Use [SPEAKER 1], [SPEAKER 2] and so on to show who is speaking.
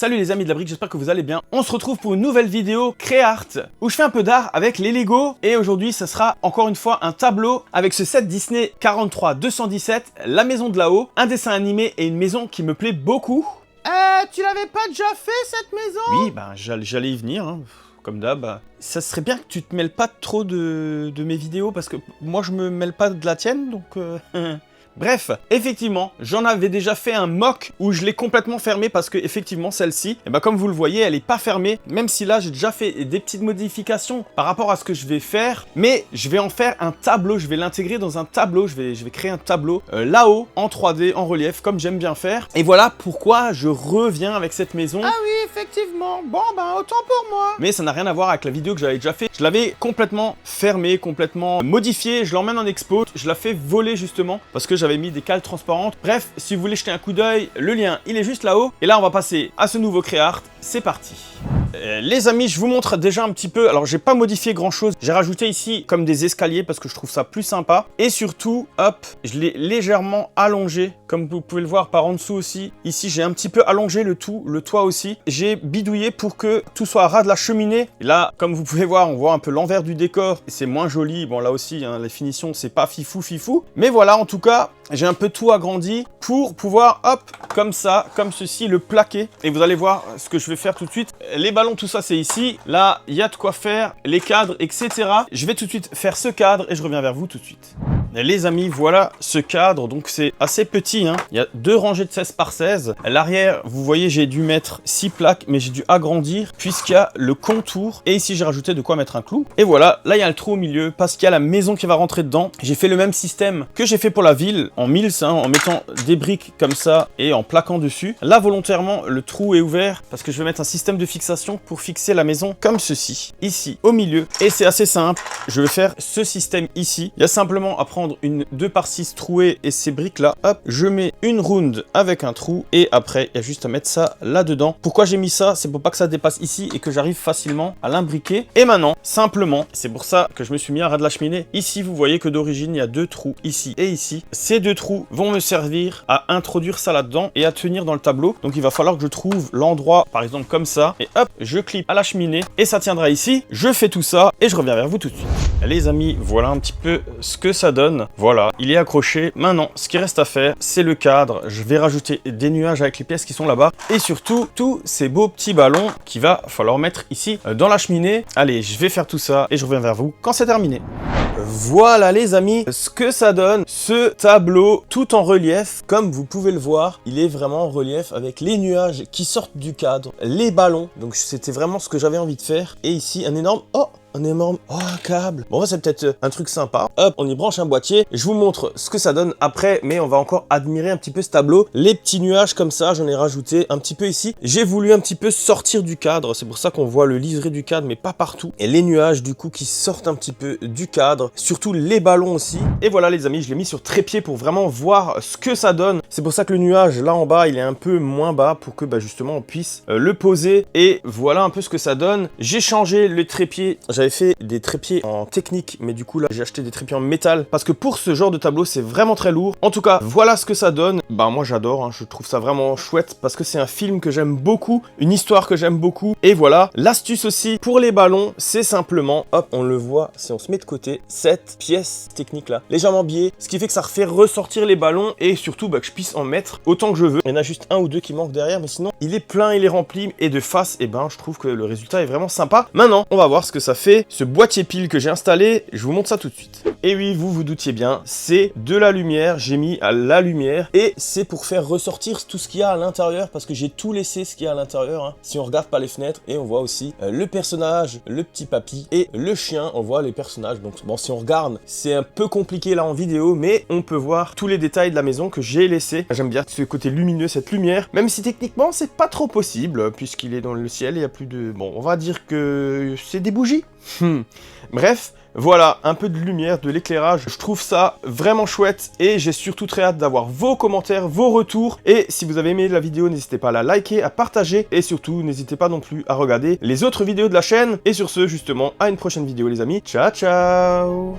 [SPEAKER 1] Salut les amis de la brique, j'espère que vous allez bien. On se retrouve pour une nouvelle vidéo Créart où je fais un peu d'art avec les Lego. Et aujourd'hui, ce sera encore une fois un tableau avec ce set Disney 43-217, La Maison de là-haut, un dessin animé et une maison qui me plaît beaucoup.
[SPEAKER 2] Tu l'avais pas déjà fait cette maison?
[SPEAKER 1] Oui, ben j'allais y venir, hein. Comme d'hab. Ça serait bien que tu te mêles pas trop de mes vidéos parce que moi je me mêle pas de la tienne, donc... Bref, effectivement, j'en avais déjà fait un mock où je l'ai complètement fermé parce que effectivement celle-ci, comme vous le voyez, elle est pas fermée, même si là j'ai déjà fait des petites modifications par rapport à ce que je vais faire, mais je vais en faire un tableau, je vais l'intégrer dans un tableau, je vais créer un tableau là-haut, en 3D, en relief, comme j'aime bien faire. Et voilà pourquoi je reviens avec cette maison.
[SPEAKER 2] Ah oui, effectivement, bon ben autant pour moi.
[SPEAKER 1] Mais ça n'a rien à voir avec la vidéo que j'avais déjà fait. Je l'avais complètement fermé, complètement modifié, je l'emmène en expo, je la fais voler justement, parce que j'avais mis des cales transparentes. Bref, si vous voulez jeter un coup d'œil, le lien il est juste là-haut. Et là on va passer à ce nouveau Créart, c'est parti. Les amis, je vous montre déjà un petit peu, alors j'ai pas modifié grand chose, j'ai rajouté ici comme des escaliers parce que je trouve ça plus sympa. Et surtout, hop, je l'ai légèrement allongé, comme vous pouvez le voir par en dessous aussi. Ici j'ai un petit peu allongé le toit aussi. J'ai bidouillé pour que tout soit à ras de la cheminée. Et là, comme vous pouvez voir, on voit un peu l'envers du décor. C'est moins joli, bon là aussi, hein, les finitions c'est pas fifou. Mais voilà, en tout cas, j'ai un peu tout agrandi pour pouvoir, hop, comme ça, comme ceci, le plaquer. Et vous allez voir ce que je vais faire tout de suite. Les ballons, tout ça, c'est ici. Là, il y a de quoi faire, les cadres, etc. Je vais tout de suite faire ce cadre et je reviens vers vous tout de suite. Les amis, voilà ce cadre. Donc, c'est assez petit, hein. Il y a 2 rangées de 16 par 16. À l'arrière, vous voyez, j'ai dû mettre 6 plaques, mais j'ai dû agrandir puisqu'il y a le contour. Et ici, j'ai rajouté de quoi mettre un clou. Et voilà, là, il y a le trou au milieu parce qu'il y a la maison qui va rentrer dedans. J'ai fait le même système que j'ai fait pour la ville en mills, hein, en mettant des briques comme ça et en plaquant dessus. Là, volontairement, le trou est ouvert parce que je vais mettre un système de fixation pour fixer la maison comme ceci, ici, au milieu. Et c'est assez simple. Je vais faire ce système ici. Il y a simplement à prendre une 2 par 6 trouée et ces briques là, hop, je mets une round avec un trou et après, il y a juste à mettre ça là-dedans. Pourquoi j'ai mis ça? C'est pour pas que ça dépasse ici et que j'arrive facilement à l'imbriquer. Et maintenant, simplement, c'est pour ça que je me suis mis à ras de la cheminée. Ici, vous voyez que d'origine, il y a 2 trous ici et ici. Ces 2 trous vont me servir à introduire ça là-dedans et à tenir dans le tableau. Donc, il va falloir que je trouve l'endroit, par exemple, comme ça. Et hop, je clip à la cheminée et ça tiendra ici. Je fais tout ça et je reviens vers vous tout de suite. Les amis, voilà un petit peu ce que ça donne. Voilà, il est accroché. Maintenant, ce qui reste à faire, c'est le cadre. Je vais rajouter des nuages avec les pièces qui sont là-bas. Et surtout, tous ces beaux petits ballons qu'il va falloir mettre ici dans la cheminée. Allez, je vais faire tout ça et je reviens vers vous quand c'est terminé. Voilà les amis, ce que ça donne, ce tableau tout en relief. Comme vous pouvez le voir, il est vraiment en relief avec les nuages qui sortent du cadre, les ballons. Donc c'était vraiment ce que j'avais envie de faire. Et ici, un énorme un câble. Bon, c'est peut-être un truc sympa. Hop, on y branche un boîtier. Je vous montre ce que ça donne après, mais on va encore admirer un petit peu ce tableau. Les petits nuages comme ça, j'en ai rajouté un petit peu ici. J'ai voulu un petit peu sortir du cadre. C'est pour ça qu'on voit le liseré du cadre, mais pas partout. Et les nuages, du coup, qui sortent un petit peu du cadre. Surtout les ballons aussi. Et voilà, les amis, je l'ai mis sur trépied pour vraiment voir ce que ça donne. C'est pour ça que le nuage, là en bas, il est un peu moins bas pour que, justement, on puisse le poser. Et voilà un peu ce que ça donne. J'ai changé le trépied. J'avais fait des trépieds en technique, mais du coup là j'ai acheté des trépieds en métal parce que pour ce genre de tableau c'est vraiment très lourd. En tout cas, voilà ce que ça donne. Moi j'adore, hein, je trouve ça vraiment chouette parce que c'est un film que j'aime beaucoup, une histoire que j'aime beaucoup. Et voilà, l'astuce aussi pour les ballons, c'est simplement, hop, on le voit si on se met de côté, cette pièce technique là, légèrement biais, ce qui fait que ça refait ressortir les ballons et surtout que je puisse en mettre autant que je veux. Il y en a juste 1 ou 2 qui manquent derrière, mais sinon il est plein, il est rempli. Et de face, je trouve que le résultat est vraiment sympa. Maintenant, on va voir ce que ça fait. Ce boîtier pile que j'ai installé, je vous montre ça tout de suite. Et oui, vous vous doutiez bien, c'est de la lumière, j'ai mis à la lumière et c'est pour faire ressortir tout ce qu'il y a à l'intérieur parce que j'ai tout laissé ce qu'il y a à l'intérieur, hein. Si on regarde par les fenêtres et on voit aussi le personnage, le petit papy et le chien, on voit les personnages. Donc bon, si on regarde, c'est un peu compliqué là en vidéo, mais on peut voir tous les détails de la maison que j'ai laissé. J'aime bien ce côté lumineux, cette lumière, même si techniquement c'est pas trop possible puisqu'il est dans le ciel, il y a plus de... Bon, on va dire que c'est des bougies. Bref, voilà, un peu de lumière, de l'éclairage, je trouve ça vraiment chouette et j'ai surtout très hâte d'avoir vos commentaires, vos retours. Et si vous avez aimé la vidéo, n'hésitez pas à la liker, à partager et surtout n'hésitez pas non plus à regarder les autres vidéos de la chaîne. Et sur ce, justement, à une prochaine vidéo les amis, ciao ciao.